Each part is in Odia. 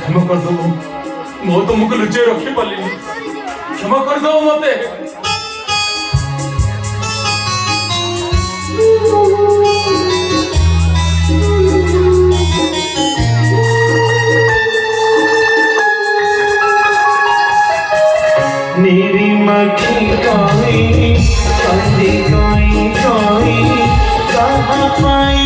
क्षमा कर दो मो तुमको लुचे रखी पाली क्षमा कर दो मते मेरी मक्खी कोई कंदी कोई कहाँ पाई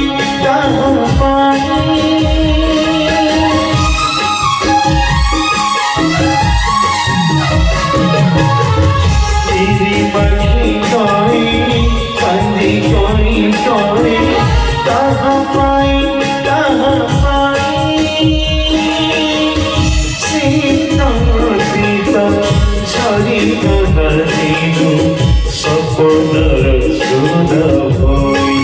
मेरी मक्खी कोई कंदी कोई कहाँ पाई सीता सीता छड़ी गदीनु सपनर सुध भई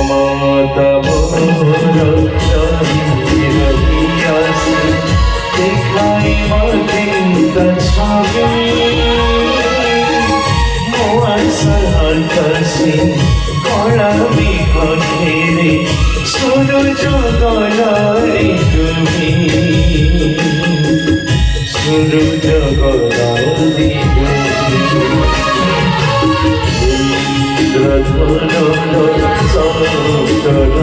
ममता मोर रहियासी देखाई मते छवि मो आशा कसी कलामी कठेरे सूरज गलाई तुमी सूरज गलाई इंद्रधनुर सौतरंग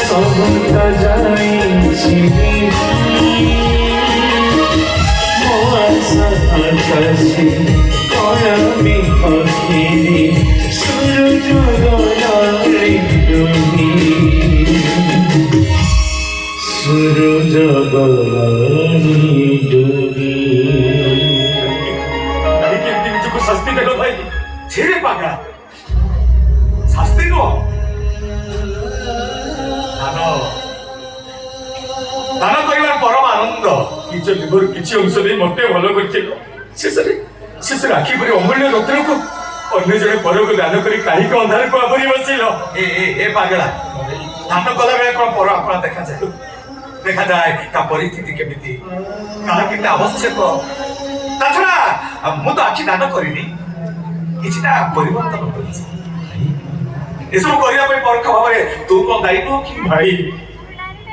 समुद्र जाई मो आशा कसी कलामी कठेरे सूरज गलाई तुमी सूरज गलाई डूबी शास्ति देलो भाई छेड़े पागा शास्ति नो दान करिवार परम आनंद निज लिवर किछि अंश देई मते भलो करथिल शेष राखी परि अमूल्य रत्न को अन्य जने परको दान करी काहे को अंधार को आवरी बसिलो ए पागला दान कला बेले कोन पर आपन देखा जाए का परिस्थिति केमिति कहा कितना आवश्यक ताछड़ा मु तो आखि दान करिनी किछटा परिवर्तन करिछि एसो करिया पे परख भाबरे तू कोन दायी नो कि भाई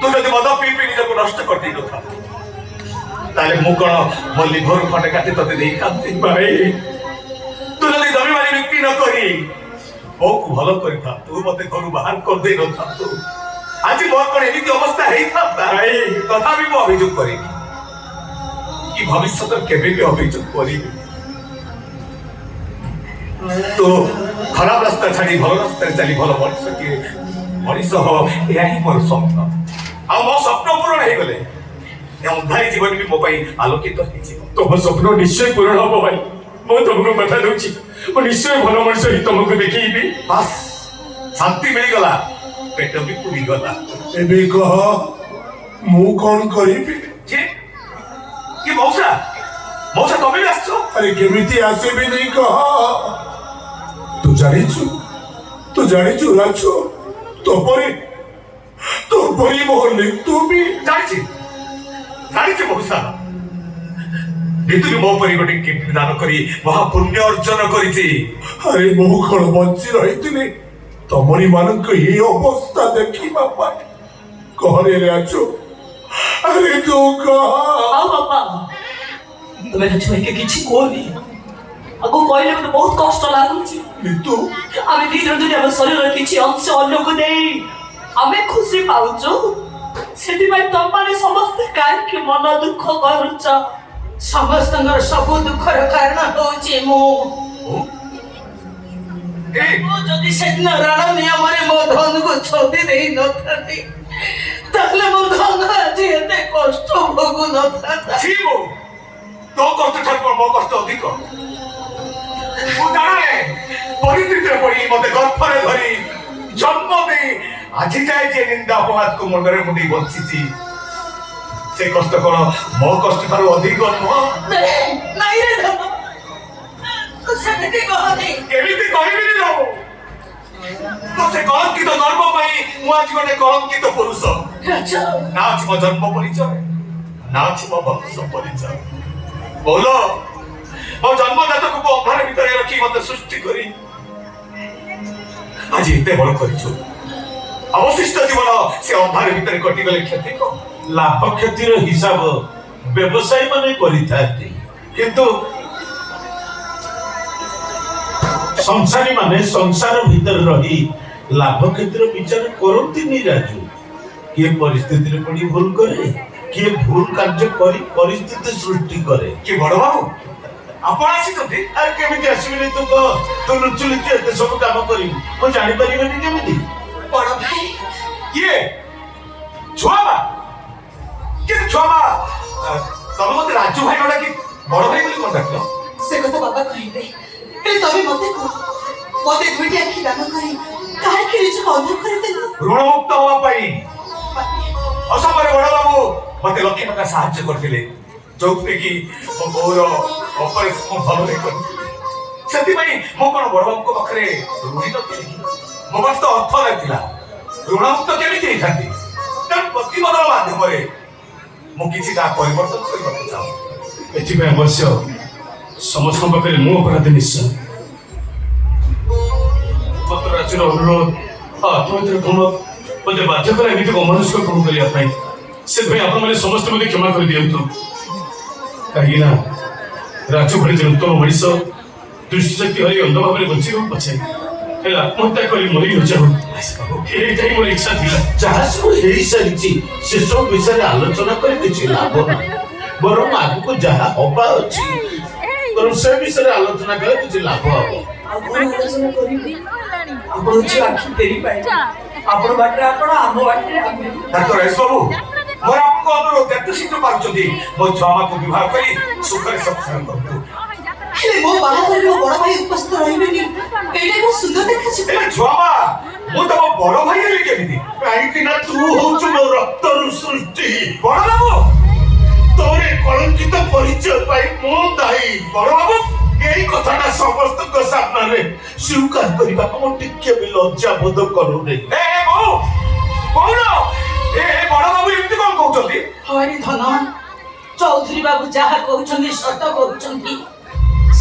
तू जदि मद पी निजको नष्ट कर देई नथा ताले मु कोन मो लिभर खंडे काटी तते देई खाती भाई तू जदि जमीवारी बिक्री न करी ओ भलो करिथा तू मते घरु बाहर कर देई नथा तू आज मोर कोन एमिति अवस्था हेई था भाई तथापि मो अभियोग करिनी कि भविष्य केबे भी अभियोग करिनी तो खराब रास्ता छाड़ी भल रास्ता चली भल मनीष हो यह ही मोर स्वप्न आ मो स्वप्न पूरण हो गले अंधारी जीवन भी मो पाई आलोकित हो तुम स्वप्न निश्चय पूर्ण हम भाई मो तुमको कथा दूची मो निश्चय भल मनीष ही तुमको देखी बस शांति मिल गला पेट भी पूरी गला एबे कह मु कौन करिबी जे कि मौसा तबे भी आछो अरे केमिति आसेबी नहीं कह तू जानिछु राछो तो परी मोहन तू भी जानिछि मौसा नितु मो परी गोटे किडनी दान करी महापुण्य अर्जन करिछि अरे बहु कण बंची रहिथिले तमरी मानक ये अवस्था देखी बापा कहरे रे आछो अरे तू कह आओ बापा तमे छुई के किछि कोनी आगो कहले मते बहुत कष्ट लागुछि नितु आमे दिजर दुनिया में शरीर किछि अंश अन्य को देई आमे खुशी पाउछु सेति भाई तमाने समस्त काय के मन दुख करूछ ସମସ୍ତଙ୍କର ସବୁ ଦୁଃଖର କାରଣ ହଉଛି ମୁଁ ଯଦି ସେଦିନ ରଣ ନିୟମରେ ମୋ ଧନକୁ ଛନ୍ଦି ଦେଇ ନଥାନ୍ତି ତାହେଲେ ମୋ ଧନ ଆଜି ଏତେ କଷ୍ଟ ଭୋଗୁ ନଥାନ୍ତା। ତୋ କଷ୍ଟ ଠାରୁ ମୋ କଷ୍ଟ ଅଧିକ। ମୁଁ ଜାଣେ ପରିସ୍ଥିତିରେ ପଡି ମତେ ଗର୍ଭରେ ଧରି ଜନ୍ମ ଦେଇ ଆଜି ଯାଏ ଯେ ନିନ୍ଦା ଅପବାଦକୁ ମୁଣ୍ଡରେ ମୁଣ୍ଡି ବଞ୍ଚିଛି ସେ କଷ୍ଟ କଣ ମୋ କଷ୍ଟ ଠାରୁ ଅଧିକ ନୁହଁ? ନାଇଁ ରେ ଧନ, ସେମିତି କହନି। କେମିତି କହିବିନି ଲୋ? ତ ସେ କଳଙ୍କିତ ଗର୍ବ ପାଇଁ ମୁଁ ଆଜି ଗୋଟେ କଳଙ୍କିତ ପୁରୁଷ। ନା ଅଛି ମୋ ଜନ୍ମ ପରିଚୟ, ନା ଅଛି ମୋ ବଂଶ ପରିଚୟ। ବୋଲ ମୋ ଜନ୍ମଦାତାକୁ ଅନ୍ଧାର ଭିତରେ ରଖି ମତେ ସୃଷ୍ଟି କରି ଆଜି ଏତେ ବଡ କରିଛୁ। ଅବଶିଷ୍ଟ ଜୀବନ ସେ ଅନ୍ଧାର ଭିତରେ କଟିଗଲେ କ୍ଷତି କଣ? ଲାଭ କ୍ଷତିର ହିସାବ ବ୍ୟବସାୟୀ ମାନେ କରିଥାନ୍ତି, କିନ୍ତୁ ସଂସାରୀ ମାନେ ସଂସାର ଭିତରେ ରହି ଲାଭ କ୍ଷତିର ବିଚାର କରନ୍ତିନି ରାଜୁ। କିଏ ପରିସ୍ଥିତିରେ ପଡି ଭୁଲ କରେ, କିଏ ଭୁଲ କାର୍ଯ୍ୟ କରି ପରିସ୍ଥିତି ସୃଷ୍ଟି କରେ। କି ବଡ ବାବୁ ଆପଣ ଆସିଛନ୍ତି? ଆରେ କେମିତି ଆସିବିନି? ତୁ କହ, ତୁ ଲୁଚି ଲୁଚି ଏତେ ସବୁ କାମ କରିବୁ, ମୁଁ ଜାଣିପାରିବିନି କେମିତି? ବଡ ଭାଇ କିଏ? ଛୁଆମା? କିନ୍ତୁ ଛୁଆମା ତମେ ମତେ ରାଜୁ ଭାଇ ଡାକି ବଡ ଭାଇ ବୋଲି କଣ ଡାକିଲ? ସେ କଥା ବାବା କହିବେ, ହେଲେ ତମେ ମତେ କୁହ, ମତେ ଦୁଇଟି ଆଖି ଦାନ କରି କାହିଁକି ନିଜକୁ ଅନ୍ଧ କରିଦେଲ? ଋଣମୁକ୍ତ ହବା ପାଇଁ ଅସମୟରେ ବଡ ବାବୁ ମତେ ଲକ୍ଷେ ଟଙ୍କା ସାହାଯ୍ୟ କରିଥିଲେ, ଯୋଉଥିରେ କି ମୋ ବୋଉର ଅପରେସନ ଭଲରେ କରିଥିଲେ। ସେଥିପାଇଁ ମୁଁ କଣ ବଡ ବାବୁଙ୍କ ପାଖରେ ଋଣୀ ନଥିଲି? ମୋ ପାଖରେ ତ ଅର୍ଥ ନଥିଲା, ଋଣମୁକ୍ତ କେମିତି ହେଇଥାନ୍ତି? ତେଣୁ ପ୍ରତିବଦଳ ମାଧ୍ୟମରେ ମୁଁ କିଛି ତା ପରିବର୍ତ୍ତନ କରିବାକୁ ଚାହୁଁ। ଏଥିପାଇଁ ଅବଶ୍ୟ ସମସ୍ତଙ୍କ ପାଖରେ ମୁଁ ଅପରାଧୀ ନିଶ୍ଚୟ। ମାତ୍ର ରାଜ୍ୟର ଅନୁରୋଧ ଆତ୍ମହତ୍ୟାର ଗୁଣ ମୋତେ ବାଧ୍ୟ କଲା ଏମିତି ଅମାନୁଷିକ କାମ କରିବା ପାଇଁ। ସେଥିପାଇଁ ଆପଣମାନେ ସମସ୍ତେ ମୋତେ କ୍ଷମା କରିଦିଅନ୍ତୁ। କାହିଁକି ନା ରାଜୁ ଭଳି ଯେ ଉତ୍ତମ ମଣିଷ ଦୃଷ୍ଟିଶକ୍ତି ହରି ଅନ୍ଧ ଭାବରେ ବଞ୍ଚିବାକୁ ପଛେ ହେଲେ ଆତ୍ମହତ୍ୟା କରି ମରି ନଯାଉ, ଏଇଟା ହିଁ ମୋର ଇଚ୍ଛା ଥିଲା। ଯାହା ସବୁ ହେଇସାରିଛି ସେସବୁ ବିଷୟରେ ଆଲୋଚନା କରି କିଛି ଲାଭ ନାହିଁ, ବରଂ ଆଗକୁ ଯାହା ହବା ଅଛି ବରଂ ସେ ବିଷୟରେ ଆଲୋଚନା କଲେ କିଛି ଲାଭ ହବ। ଆଉ କଣ ଆଲୋଚନା କରିବି? ଆପଣ ଝିଅ ଆଖି ଫେରି ପାଇଲେ, ଆପଣ ବାଟରେ ଆପଣ, ଆମ ବାଟରେ ଆମେ। ଡାକ୍ତର ଏସ୍ ବାବୁ ମୋର ଆପଣଙ୍କ ଅନୁରୋଧ ଯେତେ ଶୀଘ୍ର ପାରୁଛନ୍ତି ମୋ ଛୁଆମାକୁ ବିବାହ କରି ସୁଖରେ ସଂସାର କରନ୍ତୁ। ହେଲେ ମୋ ବାହାଘରରେ ମୋ ବଡ ଭାଇ ଉପସ୍ଥିତ ରହିବେନି, ଏଇଟା କଣ ସୁନ୍ଦର ଦେଖାଯିବ? ହେଲେ ଛୁଆମା ମୁଁ ତମ ବଡ ଭାଇ ହେଲି କେମିତି? କାହିଁକି ନା ତୁ ହଉଛୁ ମୋ ରକ୍ତରୁ ସୃଷ୍ଟି। ବଡ ବାବୁ ତୋର କଳଙ୍କିତ ପରିଚୟ ପାଇଁ ମୁଁ ଦାୟୀ। ବଡ ବାବୁ ଏଇ କଥାଟା ସମସ୍ତଙ୍କ ସାମ୍ନାରେ ସ୍ୱୀକାର କରିବାକୁ ମୁଁ ଟିକେ ବି ଲଜ୍ଜା ବୋଧ କରୁନି। ବୋଉ କହୁନ ବଡ ବାବୁ ଏମିତି କଣ କହୁଛନ୍ତି? ହରି ଧନ, ଚୌଧୁରୀ ବାବୁ ଯାହା କହୁଛନ୍ତି ସତ କହୁଛନ୍ତି।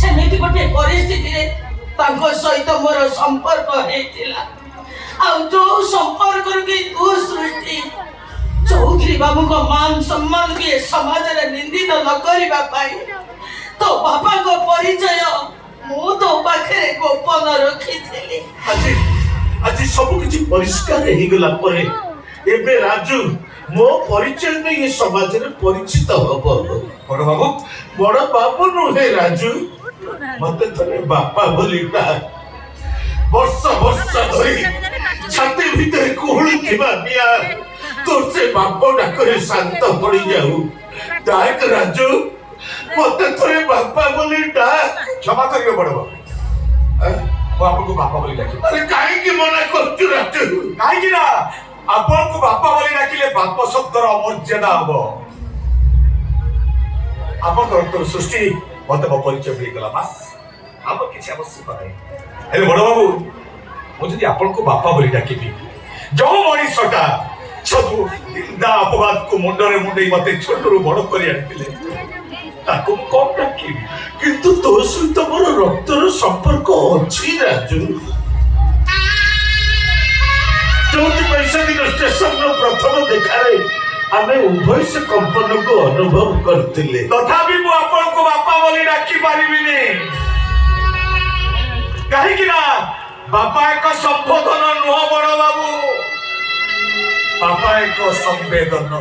ସେମିତି ଗୋଟେ ପରିସ୍ଥିତିରେ ତାଙ୍କ ସହିତ ମୋର ସମ୍ପର୍କ ହେଇଥିଲା, ଆଉ ଯୋଉ ସମ୍ପର୍କରୁ କି ତୁ ସୃଷ୍ଟି ଚୌଧୁରୀ ବାବୁଙ୍କ ମାନ ସମ୍ମାନକୁ ଏ ସମାଜରେ ନିନ୍ଦିତ ନ କରିବା ପାଇଁ ତୋ ବାପାଙ୍କ ପରିଚୟ ମୁଁ ତୋ ପାଖରେ ଗୋପନ ରଖିଥିଲି। ଆଜି ସବୁ କିଛି ପରିଷ୍କାର ହେଇଗଲା ପରେ ଏବେ ରାଜୁ ମୋ ପରିଚୟ ନେଇ ଏ ସମାଜରେ ପରିଚିତ ହବ। ବଡ ବାବୁ ବଡ ବାବୁ ନୁହେଁ ରାଜୁ, ମତେ ଥରେ ବାପା ବୋଲି ଡାକ। ବର୍ଷ ବର୍ଷ ଧରି ଛାତି ଭିତରେ କୁହୁଳୁଥିବା ନିଆଁ ତୋର ସେ ବାପ ଡାକରେ ଶାନ୍ତ ପଡିଯାଉ। ଡାକ ରାଜୁ, ମତେ ଥରେ ବାପା ବୋଲି ଡାକ। କ୍ଷମା କରିବେ ବଡ ବାବୁ, ମୁଁ ଆପଣଙ୍କୁ ବାପା ବୋଲି ଡାକିବି। ଆରେ କାହିଁକି ମନା କରୁଛୁ ରାଜୁ? କାହିଁକି ନା ଆପଣଙ୍କୁ ବାପା ବୋଲି ଡାକିଲେ ବାପ ଶବ୍ଦର ଅମର୍ଯ୍ୟାଦା ହବ। ଆପଣଙ୍କ ରକ୍ତର ସୃଷ୍ଟି ମତେ ମୋ ପରିଚୟ ମିଳିଗଲା, ବାସ୍ ଆମର କିଛି ଆବଶ୍ୟକ ନାହିଁ। ହେଲେ ବଡ ବାବୁ ମୁଁ ଯଦି ଆପଣଙ୍କୁ ବାପା ବୋଲି ଡାକିବି, ଯୋଉ ମଣିଷଟା ସବୁ ନିନ୍ଦା ଅପବାଦକୁ ମୁଣ୍ଡରେ ମୁଣ୍ଡେଇ ମତେ ଛୋଟରୁ ବଡ କରି ଆଣିଥିଲେ ତାକୁ ମୁଁ କଣ ଡାକିବି? କିନ୍ତୁ ତୋ ସହିତ ମୋର ରକ୍ତର ସମ୍ପର୍କ ଅଛି ରାଜୁ। ଯୋଉଥିପାଇଁ ସେଦିନ ଷ୍ଟେସନର ପ୍ରଥମ ଦେଖାରେ ଆମେ ଉଭୟ ସେ କମ୍ପନକୁ ଅନୁଭବ କରିଥିଲେ। ତଥାପି ମୁଁ ଆପଣଙ୍କୁ ବାପା ବୋଲି ଡାକି ପାରିବିନି, କାହିଁକି ନା ବାପା ଏକ ସମ୍ବୋଧନ ନୁହଁ ବଡ ବାବୁ, ବାପା ଏକ ସମ୍ବେଦନ।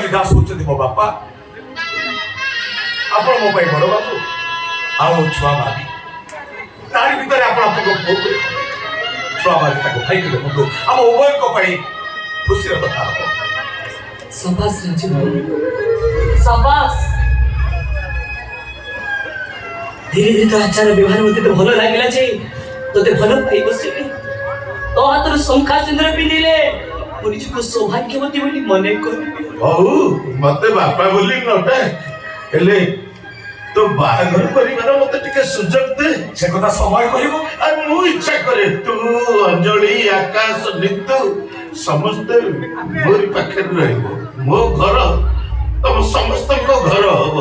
ଅଞ୍ଜଳି ଦାସ ହଉଛନ୍ତି ମୋ ବାପା, ଆପଣ ମୋ ପାଇଁ ବଡ ବାବୁ ଆଉ ଛୁଆ ମାବି। ତାରି ଭିତରେ ଆପଣ ଆପଣଙ୍କ ପୁଅକୁ ଛୁଆ ମାବି ତାକୁ ଭାଇକି ଦେଖନ୍ତୁ, ଆମ ଉଭୟଙ୍କ ପାଇଁ ଖୁସିର କଥା ହବ। ସବାସ ରାଜୁ ବାବୁ, ସବାସ। ଧୀରେ ଧୀରେ ତ ଆଚାର ବ୍ୟବହାର ମତେ ତ ଭଲ ଲାଗିଲା ଯେ ତୋତେ ଭଲ ପାଇ ବସିଲି। ତୋ ହାତରୁ ଶଙ୍ଖା ସିନ୍ଦୁର ପିନ୍ଧିଲେ ମୁଁ ନିଜକୁ ସୌଭାଗ୍ୟବତୀ ବୋଲି ମନେ କରିବି। ହଉ ମତେ ବାପା ବୋଲି ନଟା, ହେଲେ ତୋ ବାହାଘର କରିବାର ମତେ ଟିକେ ସୁଯୋଗ ଦେ। ସେ କଥା ସମୟ କହିବ। আর ମୁଁ ଇଚ୍ଛା କରେ ତୁ ଅଞ୍ଜଳି ଆକାଶ ନିତୁ ସମସ୍ତେ ମୋରି ପାଖରେ ରହିବ। ମୋ ଘର ତମ ସମସ୍ତଙ୍କ ଘର ହବ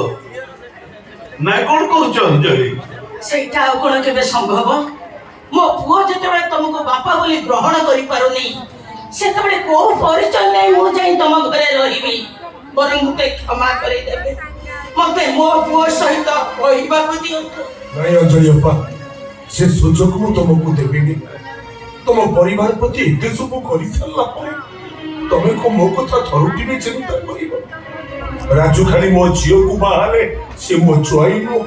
ନା କଣ କହୁଛ ଅଞ୍ଜଳି? ସେଇଟା ଆଉ କଣ କେବେ ସମ୍ଭବ? ମୋ ପୁଅ ଯେତେବେଳେ ତମକୁ ବାପା ବୋଲି ଗ୍ରହଣ କରିପାରୁନି, ସେତେବେଳେ କୋଉ ପରିଚୟ ନେଇ ମୁଁ ଯାଇ ତମ ଘରେ ରହିବି? ବରଂ ମତେ କ୍ଷମା କରିଦେବେ, ମତେ ମୋ ପୁଅ ସହିତ ରହିବାକୁ ଦିଅନ୍ତୁ। ନାଇଁ ଅଞ୍ଜଳି ଅପା, ସେ ସୁଯୋଗ ମୁଁ ତମକୁ ଦେବିନି। ତମ ପରିବାର ପ୍ରତି ଏତେ ସବୁ କରିସାରିଲା ପରେ ତମେ କଣ ମୋ କଥା ଥରୁଟି ବି ଚିନ୍ତା କରିବ? ରାଜୁ ଖାଲି ମୋ ଝିଅକୁ ବାହାରେ, ସେ ମୋ ଜ୍ୱାଇଁ ନୁହଁ,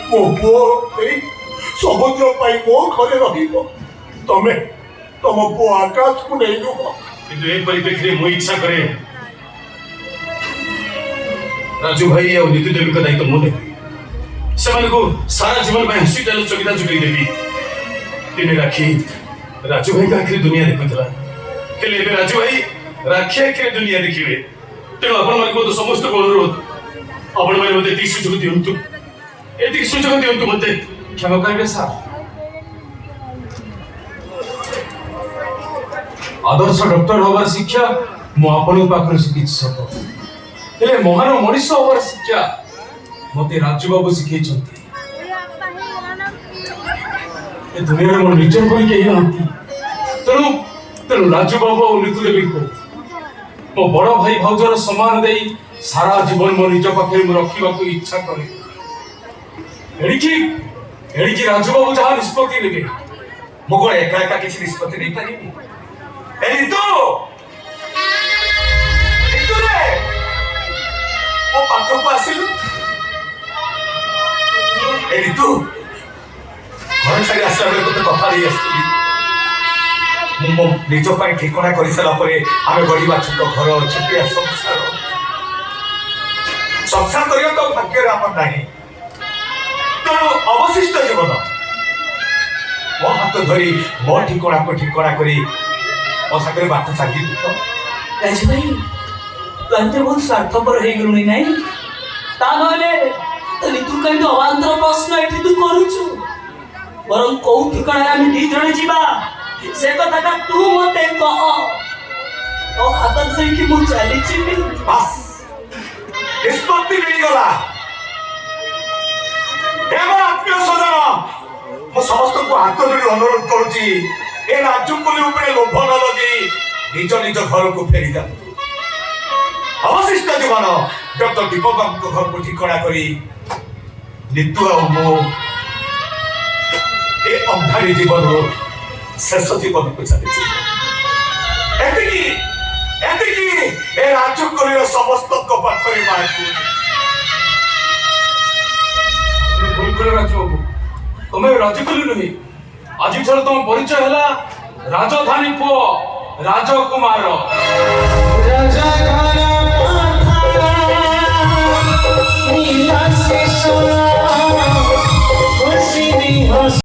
ମୋ ପୁଅ ଏଇ ସମୁଦ୍ର ପାଇଁ ମୋ ଘରେ ରହିବ। ତମେ ତମ ପୁଅ ଆକାଶକୁ ନେଇ ନୁହ। କିନ୍ତୁ ଏ ପରିପ୍ରେକ୍ଷୀରେ ମୁଁ ଇଚ୍ଛା କରେ ରାଜୁ ଭାଇ ଆଉ ନିତୁ ଦେବୀଙ୍କ ଦାୟିତ୍ୱ ମୁଁ ନେବି। ସେମାନଙ୍କୁ ସାରା ଜୀବନ ପାଇଁ ହସ୍ପିଟାଲ ସୁବିଧା ଯୋଗାଇ ଦେବି। ଦିନେ ରାକ୍ଷୀ ରାଜୁ ଭାଇଙ୍କ ଆଖିରେ ଦୁନିଆ ଦେଖୁଥିଲା, ହେଲେ ଏବେ ରାଜୁ ଭାଇ ରାକ୍ଷୀ ଆଖିରେ ଦୁନିଆ ଦେଖିବେ। ତେଣୁ ଆପଣମାନଙ୍କୁ ମୋତେ ସମସ୍ତଙ୍କୁ ଅନୁରୋଧ, ଆପଣମାନେ ମୋତେ ଏତିକି ସୁଯୋଗ ଦିଅନ୍ତୁ, ଏତିକି ସୁଯୋଗ ଦିଅନ୍ତୁ ମୋତେ। କ୍ଷମା କରିବେ ସାର୍। ଆଦର୍ଶ ଡକ୍ଟର ହବାର ଶିକ୍ଷା ମୁଁ ଆପଣଙ୍କ ପାଖରୁ ଶିଖିଛି ସତ, ହେଲେ ମହାନ ମଣିଷ ହବାର ଶିକ୍ଷା ମତେ ରାଜୁ ବାବୁ ଶିଖେଇଛନ୍ତି। ଏ ଦୁନିଆରେ ମୋର ନିଜର ବୋଲି କେହି ନାହାନ୍ତି। ତେଣୁ ରାଜୁ ବାବୁ ଆଉ ନିତୁ ଦେବୀଙ୍କୁ ମୋ ବଡ ଭାଇ ଭାଉଜର ସମ୍ମାନ ଦେଇ ସାରା ଜୀବନ ମୋ ନିଜ ପାଖରେ ମୁଁ ରଖିବାକୁ ଇଚ୍ଛା କରେ। ଏଣିକି ରାଜୁ ବାବୁ ଯାହା ନିଷ୍ପତ୍ତି ନେବେ, ମୁଁ କଣ ଏକା ଏକା କିଛି ନିଷ୍ପତ୍ତି ନେଇପାରିବି? ଏ ରିତୁ, ରିତୁରେ, ମୋ ପାଖକୁ ଆସିଲୁ। ଏ ରିତୁ, ଘର ଛାଡ଼ି ଆସିଲା ବେଳେ ତୋତେ କଥା ଦେଇ ଆସିଥିଲି, ମୁଁ ମୋ ନିଜ ପାଇଁ ଠିକଣା କରିସାରିଲା ପରେ ଆମେ ଗଢ଼ିବା ଛୋଟ ଘର, ଛୋଟିଆ ସଂସାର କରିବା ତ ଭାଗ୍ୟରେ ଆମର ନାହିଁ। ତେଣୁ ଅବଶିଷ୍ଟ ଜୀବନ ମୋ ହାତ ଧରି ମୋ ଠିକଣାକୁ ଠିକଣା କରି ମୋ ସାଙ୍ଗରେ ବାଟ ଚାଲିବୁ ତ? ରାଜୁ ଭାଇ, ତୁ ଏତେ ବହୁତ ସ୍ୱାର୍ଥପର ହେଇଗଲୁଣି ନାଇଁ? ତା ନହେଲେ ତ ନିତୁ କାହିଁକି ଅବାନ୍ତର ପ୍ରଶ୍ନ ଏଠି ତୁ କରୁଛୁ? ବରଂ କୋଉ ଠିକଣାରେ ଆମେ ଦି ଜଣ ଯିବା ସେ କଥାଟା ତୁ ମତେ କହ। ତୋ ହାତ ଧରିକି ମୁଁ ଚାଲିଯିବି। ବାସ୍, ନିଷ୍ପତ୍ତି ମିଳିଗଲା। ହେ ମୋ ଆତ୍ମୀୟ ସ୍ୱଜନ, ମୁଁ ସମସ୍ତଙ୍କୁ ହାତ ଧରି ଅନୁରୋଧ କରୁଛି, ଏ ରାଜୁକୁଲି ଉପରେ ଲୋଭ ନ ଲଗି ନିଜ ନିଜ ଘରକୁ ଫେରି ଯାଆନ୍ତୁ। ଅବଶିଷ୍ଟ ଜୀବନ ଡକ୍ଟର ଦୀପକଙ୍କ ଘରକୁ ଠିକଣା କରି ନିତୁ ଆଉ ମୁଁ ଏ ଅନ୍ଧାରୀ ଜୀବନରୁ ଶେଷ ଜୀବନକୁ ଚାଲିଛି। ଏତିକି ଏ ରାଜୁକୁଲିର ସମସ୍ତଙ୍କ ପାଖରେ ମାଗୁ। ଭୁଲ କଲେ ରାଜୁ ବାବୁ, ତମେ ରାଜୁକୁଲି ନୁହେଁ। ଆଜିଠାରୁ ତମ ପରିଚୟ ହେଲା ରାଜଧାନୀ ପୁଅ ରାଜକୁମାର।